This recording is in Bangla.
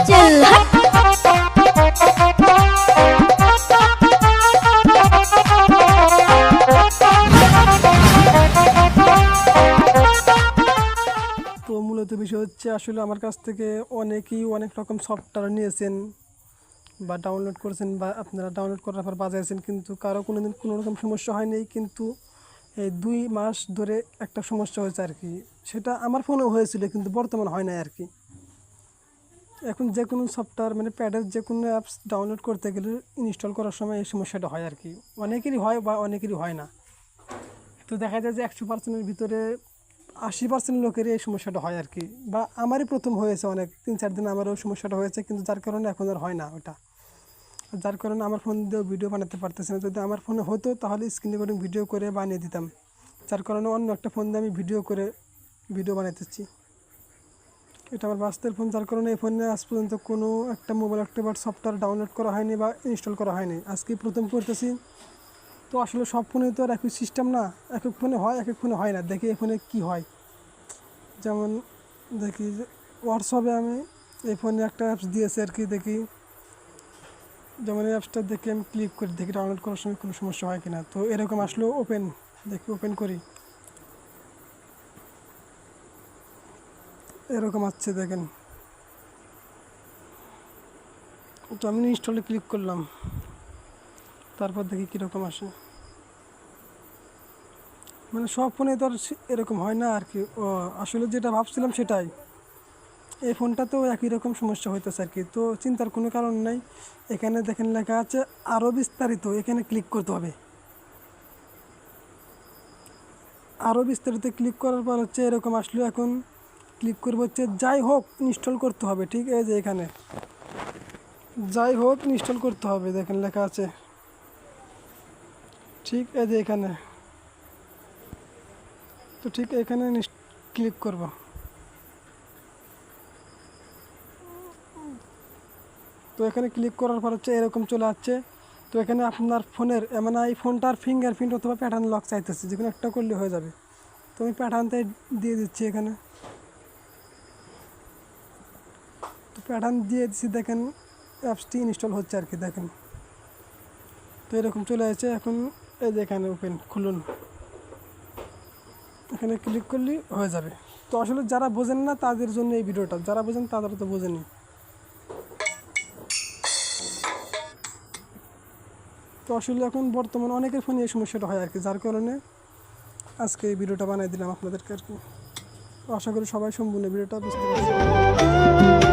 चल हट। তো মূলত বিষয় হচ্ছে আসলে আমার কাছ থেকে অনেকেই অনেক রকম সফটওয়্যার নিয়েছেন বা ডাউনলোড করেছেন বা আপনারা ডাউনলোড করার পর বাজাইছেন, কিন্তু কারো কোনো দিন কোনো রকম সমস্যা হয়নি। কিন্তু এই 2 মাস ধরে একটা সমস্যা হয়েছে আর কি। সেটা আমার ফোনেও হয়েছিল, কিন্তু বর্তমান হয় না আর কি। এখন যে কোনো সফটওয়্যার মানে প্যাডের যে কোনো অ্যাপস ডাউনলোড করতে গেলে ইনস্টল করার সময় এই সমস্যাটা হয় আর কি। অনেকেরই হয় বা অনেকেরই হয় না। তো দেখা যায় যে 100%-এর ভিতরে 80% লোকেরই এই সমস্যাটা হয় আর কি। বা আমারই প্রথম হয়েছে, অনেক 3-4 দিন আমারও সমস্যাটা হয়েছে, কিন্তু যার কারণে এখন আর হয় না ওটা। যার কারণে আমার ফোন দিয়েও ভিডিও বানাতে পারতেছি না। যদি আমার ফোনে হতো তাহলে স্ক্রিন রেকর্ডিং ভিডিও করে বানিয়ে দিতাম। যার কারণে অন্য একটা ফোন দিয়ে আমি ভিডিও বানাইতেছি। এটা আমার বাস্তবের ফোন, যার কারণে এই ফোনে আজ পর্যন্ত কোনো একটা মোবাইল অ্যাক্টিভেট সফটওয়্যার ডাউনলোড করা হয়নি বা ইনস্টল করা হয়নি। আজকে প্রথম করতেছি। তো আসলে সব ফোনে তো আর একই সিস্টেম না, এক এক ফোনে হয়, এক এক ফোনে হয় না। দেখি এই ফোনে কী হয়। যেমন দেখি যে হোয়াটসঅ্যাপে আমি এই ফোনে একটা অ্যাপস দিয়েছে আর কি, দেখি যেমন এই অ্যাপসটা দেখে আমি ক্লিক করি, দেখি ডাউনলোড করার সময় কোনো সমস্যা হয় কিনা। তো এরকম আসলো, ওপেন করি, এরকম আসছে দেখেন। তো আমি ইনস্টলে ক্লিক করলাম, তারপর দেখি কীরকম আসে। মানে সব ফোনে তো আর এরকম হয় না আর কি। আসলে যেটা ভাবছিলাম সেটাই, এই ফোনটাতেও একই রকম সমস্যা হইতেছে আর কি। তো চিন্তার কোনো কারণ নাই। এখানে দেখেন লেখা আছে আরও বিস্তারিত, এখানে ক্লিক করতে হবে। আরও বিস্তারিত ক্লিক করার পর হচ্ছে এরকম আসলো। এখন ক্লিক করবো হচ্ছে যাই হোক ইনস্টল করতে হবে। ঠিক এই যে এখানে যাই হোক ইনস্টল করতে হবে, দেখেন লেখা আছে। ঠিক এই যে এখানে, তো ঠিক এখানে ক্লিক করব। তো এখানে ক্লিক করার পর হচ্ছে এরকম চলে আসছে। তো এখানে আপনার ফোনের মানে এই ফোনটার ফিঙ্গারপ্রিন্ট অথবা প্যাটার্ন লক চাইতেছে, যে কোনো একটা করলে হয়ে যাবে। তো আমি প্যাটার্নটাই দিয়ে দিচ্ছি এখানে। তো প্যাটার্ন দিয়ে দিচ্ছি, দেখেন অ্যাপসটি ইনস্টল হচ্ছে আর কি, দেখেন। তো এরকম চলে আসছে। এখন এই যে এখানে খুলুন, এখানে ক্লিক করলেই হয়ে যাবে। তো আসলে যারা বোঝেন না তাদের জন্য এই ভিডিওটা, যারা বোঝেন তারা তো বোঝেনি। তো আসলে এখন বর্তমানে অনেকের ফোনে এই সমস্যাটা হয় আর কি, যার কারণে আজকে এই ভিডিওটা বানিয়ে দিলাম আপনাদেরকে আর কি। আশা করি সবাই সম্পূর্ণ ভিডিওটা বুঝতে পারছেন।